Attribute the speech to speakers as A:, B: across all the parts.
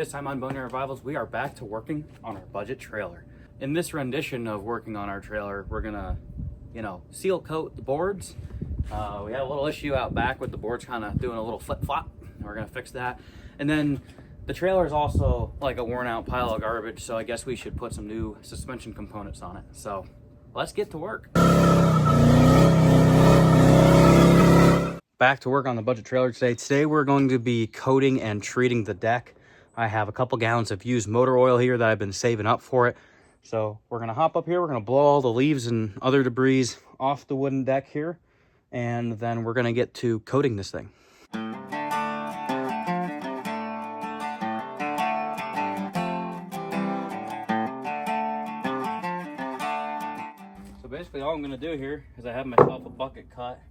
A: This time on Boneyard Revivals, we are back to working on our budget trailer. In this rendition of working on our trailer, we're gonna, seal coat the boards. We had a little issue out back with the boards kind of doing a little flip-flop. We're gonna fix that. And then the trailer is also like a worn out pile of garbage, so I guess we should put some new suspension components on it. So let's get to work. Back to work on the budget trailer today. Today we're going to be coating and treating the deck. I have a couple gallons of used motor oil here that I've been saving up for it. So we're gonna hop up here, we're gonna blow all the leaves and other debris off the wooden deck here, and then we're gonna get to coating this thing. So basically all I'm gonna do here is I have myself a bucket cut,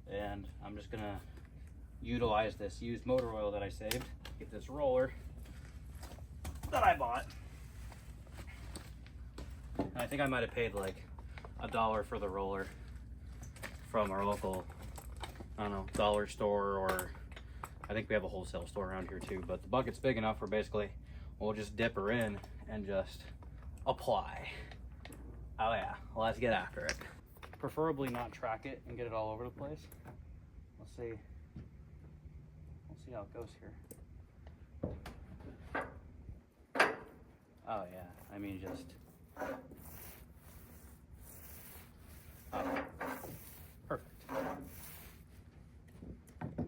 A: and I'm just gonna utilize this used motor oil that I saved. Get this roller that I bought. And I think I might have paid like $1 for the roller from our local, I don't know, dollar store, or I think we have a wholesale store around here too. But the bucket's big enough where basically we'll just dip her in and just apply. Oh yeah, let's get after it. Preferably not track it and get it all over the place. We'll see how it goes here. Oh yeah, I mean just, oh, perfect.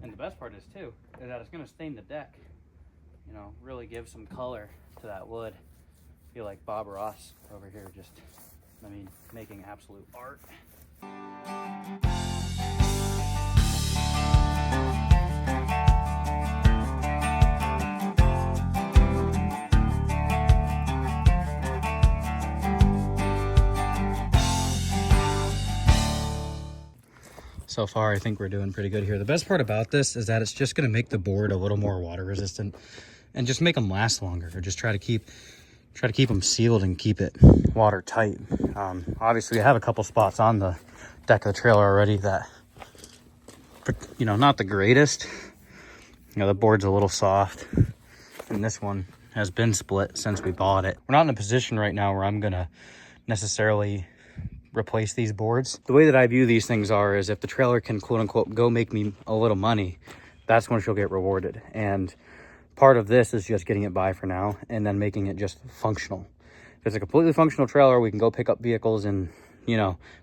A: And the best part is too, is that it's gonna stain the deck. Really give some color to that wood. I feel like Bob Ross over here just, making absolute art. So far, I think we're doing pretty good here. The best part about this is that it's just going to make the board a little more water resistant and just make them last longer, or just try to keep them sealed and keep it watertight. Obviously, I have a couple spots on the deck of the trailer already that, not the greatest. The board's a little soft, and this one has been split since we bought it. We're not in a position right now where I'm going to necessarily replace these boards. The way that I view these things is if the trailer can quote unquote go make me a little money, that's when she'll get rewarded. And part of this is just getting it by for now and then making it just functional. If it's a completely functional trailer, we can go pick up vehicles and,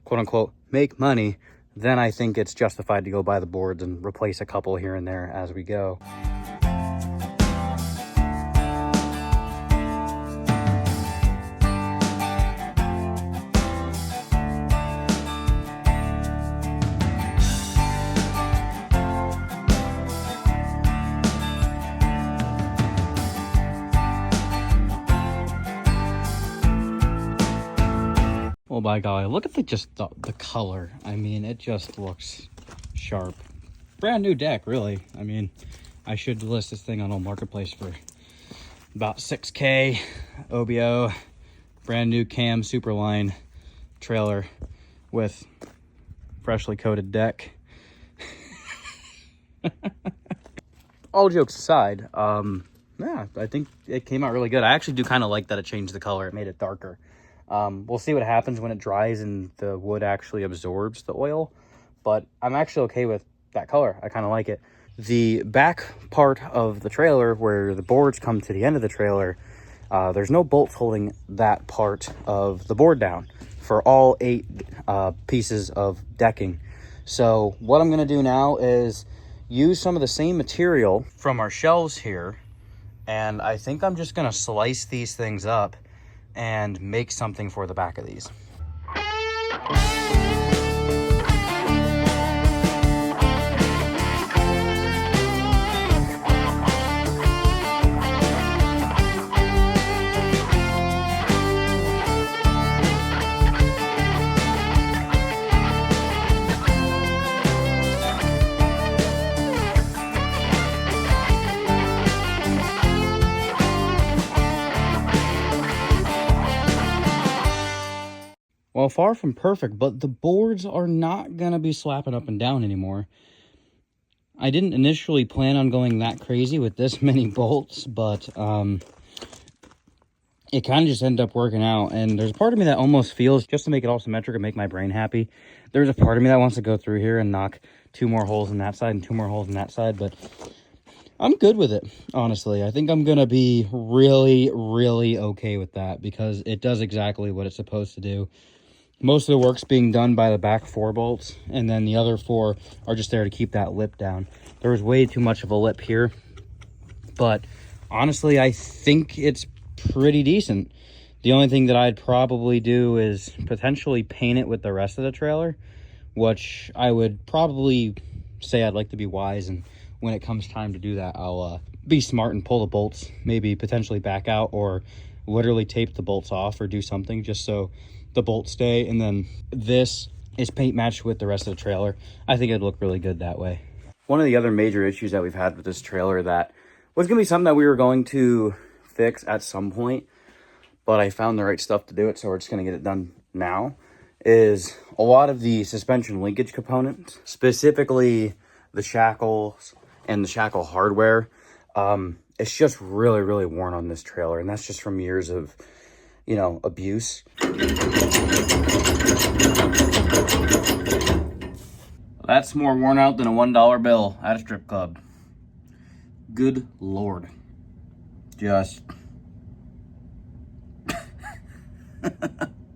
A: quote unquote make money, then I think it's justified to go buy the boards and replace a couple here and there as we go. Oh my God, look at the color. It just looks sharp. Brand new deck, really. I should list this thing on Old Marketplace for about $6K. OBO, brand new cam Superline trailer with freshly coated deck. All jokes aside, yeah, I think it came out really good. I actually do kind of like that it changed the color. It made it darker. We'll see what happens when it dries and the wood actually absorbs the oil, but I'm actually okay with that color. I kind of like it. The back part of the trailer where the boards come to the end of the trailer, there's no bolts holding that part of the board down for all 8 pieces of decking. So what I'm going to do now is use some of the same material from our shelves here, and I think I'm just going to slice these things up and make something for the back of these. Well, far from perfect, but the boards are not going to be slapping up and down anymore. I didn't initially plan on going that crazy with this many bolts, but it kind of just ended up working out. And there's a part of me that almost feels, just to make it all symmetric and make my brain happy, there's a part of me that wants to go through here and knock 2 more holes in that side and 2 more holes in that side, but I'm good with it, honestly. I think I'm gonna be really, really okay with that, because it does exactly what it's supposed to do. Most of the work's being done by the back 4 bolts, and then the other 4 are just there to keep that lip down. There was way too much of a lip here, but honestly, I think it's pretty decent. The only thing that I'd probably do is potentially paint it with the rest of the trailer, which I would probably say I'd like to be wise, and when it comes time to do that, I'll be smart and pull the bolts, maybe potentially back out, or literally tape the bolts off or do something just so the bolts stay, and then this is paint matched with the rest of the trailer. I think it'd look really good that way. One of the other major issues that we've had with this trailer that was going to be something that we were going to fix at some point, but I found the right stuff to do it, so we're just going to get it done now, is a lot of the suspension linkage components, specifically the shackles and the shackle hardware. It's just really, really worn on this trailer, and that's just from years of, you know, abuse. That's more worn out than a $1 bill at a strip club. Good Lord. Just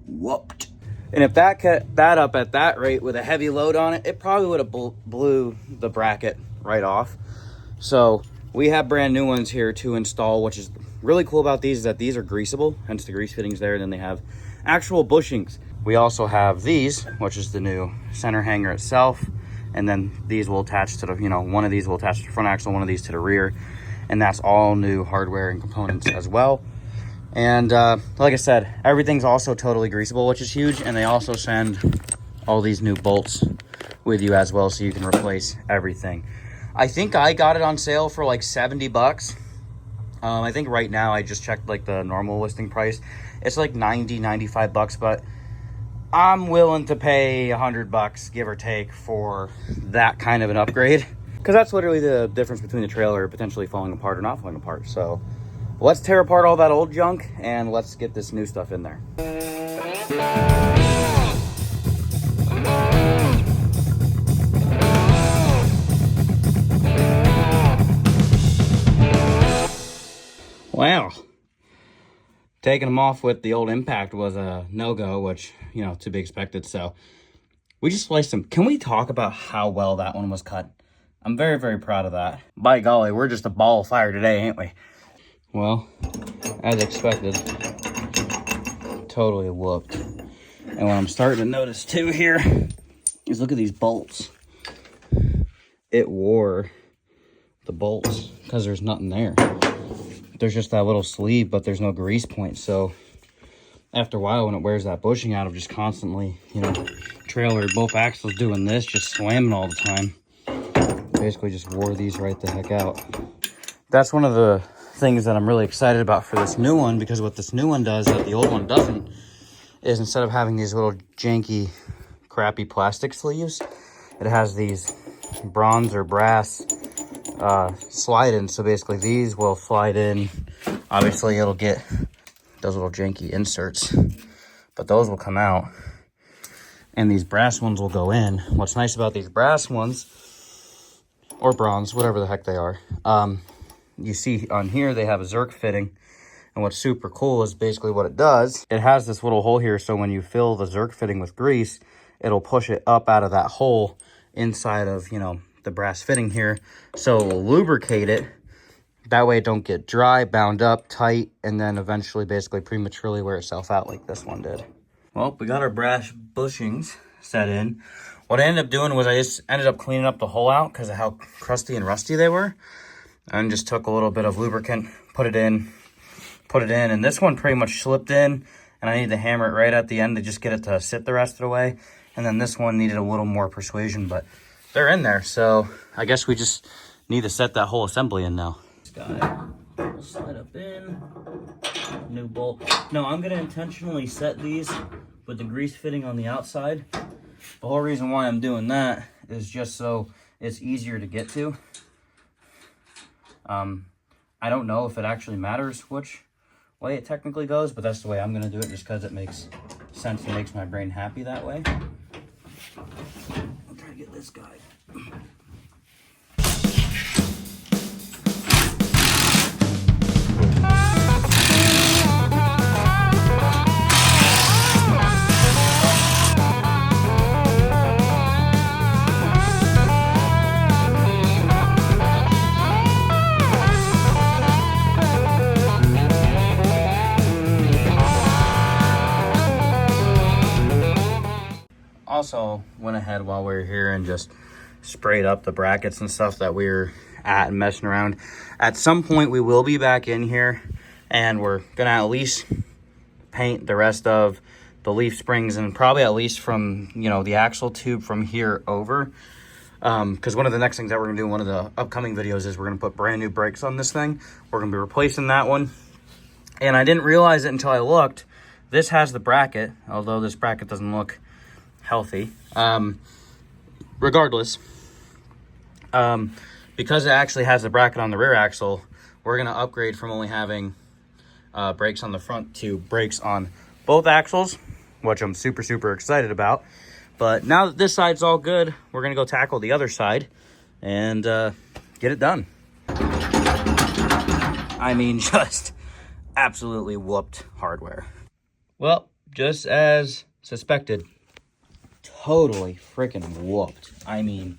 A: whooped. And if that cut that up at that rate with a heavy load on it, it probably would have blew the bracket right off. So we have brand new ones here to install, which is really cool about these, is that these are greasable, hence the grease fittings there, and then they have actual bushings. We also have these, which is the new center hanger itself, and then these will attach to the, you know, one of these will attach to the front axle, one of these to the rear, and that's all new hardware and components as well. And like I said, everything's also totally greasable, which is huge, and they also send all these new bolts with you as well, so you can replace everything. I think I got it on sale for like 70 bucks. I think right now, I just checked like the normal listing price. It's like 90, 95 bucks, but I'm willing to pay 100 bucks, give or take, for that kind of an upgrade. Because that's literally the difference between the trailer potentially falling apart or not falling apart. So let's tear apart all that old junk and let's get this new stuff in there. Wow. Taking them off with the old impact was a no-go, which, you know, to be expected. So we just sliced them. Can we talk about how well that one was cut? I'm very, very proud of that. By golly, we're just a ball of fire today, ain't we? Well, as expected, totally whooped. And what I'm starting to notice too here is, look at these bolts. It wore the bolts because there's nothing there. There's just that little sleeve, but there's no grease point. So after a while, when it wears that bushing out of just constantly, you know, trailer, both axles doing this, just slamming all the time, basically just wore these right the heck out. That's one of the things that I'm really excited about for this new one, because what this new one does that the old one doesn't is, instead of having these little janky, crappy plastic sleeves, it has these bronze or brass slide in. So basically these will slide in. Obviously it'll get those little janky inserts, but those will come out and these brass ones will go in. What's nice about these brass ones, or bronze, whatever the heck they are, you see on here they have a Zerk fitting, and what's super cool is basically what it does, it has this little hole here, so when you fill the Zerk fitting with grease, it'll push it up out of that hole inside of, you know, the brass fitting here, so it'll lubricate it. That way it don't get dry, bound up, tight, and then eventually basically prematurely wear itself out like this one did. Well, we got our brass bushings set in. What I ended up doing was I just ended up cleaning up the hole out because of how crusty and rusty they were. And just took a little bit of lubricant, put it in, and this one pretty much slipped in, and I need to hammer it right at the end to just get it to sit the rest of the way. And then this one needed a little more persuasion, but they're in there, so I guess we just need to set that whole assembly in now. Got it. We'll slide up in. New bolt. No, I'm gonna intentionally set these with the grease fitting on the outside. The whole reason why I'm doing that is just so it's easier to get to. I don't know if it actually matters which way it technically goes, but that's the way I'm going to do it just because it makes sense and makes my brain happy that way. I'll try to get this guy. Also went ahead while we were here and just sprayed up the brackets and stuff that we were at and messing around. At some point we will be back in here and we're gonna at least paint the rest of the leaf springs and probably at least from, you know, the axle tube from here over. Because one of the next things that we're gonna do in one of the upcoming videos is we're gonna put brand new brakes on this thing. We're gonna be replacing that one. And I didn't realize it until I looked. This has the bracket, although this bracket doesn't look healthy. Regardless, because it actually has the bracket on the rear axle, we're going to upgrade from only having brakes on the front to brakes on both axles, which I'm super excited about. But now that this side's all good, we're going to go tackle the other side and get it done. I mean, just absolutely whooped hardware. Well, just as suspected, totally freaking whooped. I mean,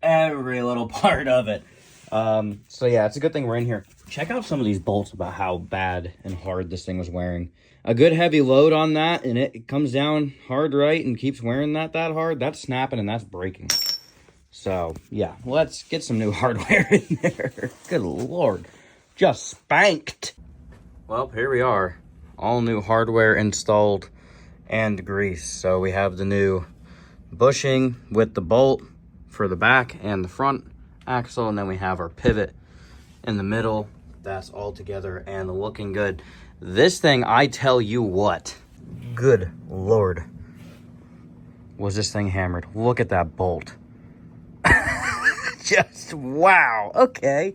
A: every little part of it. So yeah, it's a good thing we're in here. Check out some of these bolts about how bad and hard this thing was wearing. A good heavy load on that, and it comes down hard right and keeps wearing that hard. That's snapping and that's breaking. So yeah, let's get some new hardware in there. Good Lord, just spanked. Well, here we are. All new hardware installed and grease. So we have the new bushing with the bolt for the back and the front axle, and then we have our pivot in the middle. That's all together and looking good. This thing, I tell you what, good Lord, was this thing hammered. Look at that bolt. Just wow. Okay,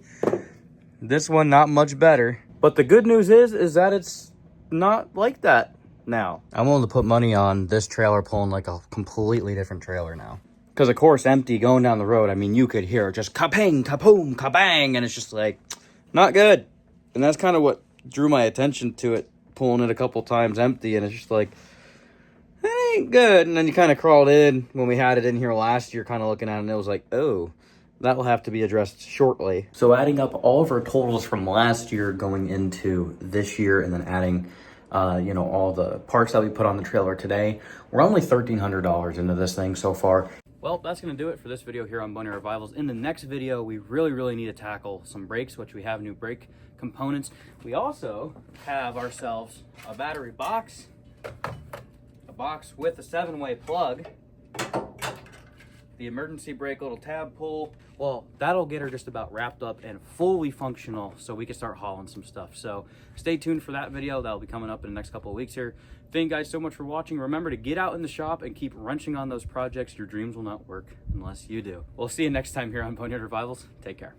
A: this one not much better, but the good news is that it's not like that now. I'm willing to put money on this trailer pulling like a completely different trailer now. Because of course, empty going down the road, I mean, you could hear it just ka-ping, ka-boom, ka-bang, and it's just like, not good. And that's kind of what drew my attention to it, pulling it a couple times empty, and it's just like, that ain't good. And then you kind of crawled in when we had it in here last year, kind of looking at it, and it was like, oh, that will have to be addressed shortly. So adding up all of our totals from last year going into this year, and then adding you know, all the parts that we put on the trailer today, we're only $1,300 into this thing so far. Well, that's going to do it for this video here on Boney Revivals. In the next video, we really need to tackle some brakes, which we have new brake components. We also have ourselves a battery box, a box with a 7-way plug, the emergency brake little tab pull. Well, that'll get her just about wrapped up and fully functional so we can start hauling some stuff. So stay tuned for that video. That'll be coming up in the next couple of weeks here. Thank you guys so much for watching. Remember to get out in the shop and keep wrenching on those projects. Your dreams will not work unless you do. We'll see you next time here on Boney Revivals. Take care.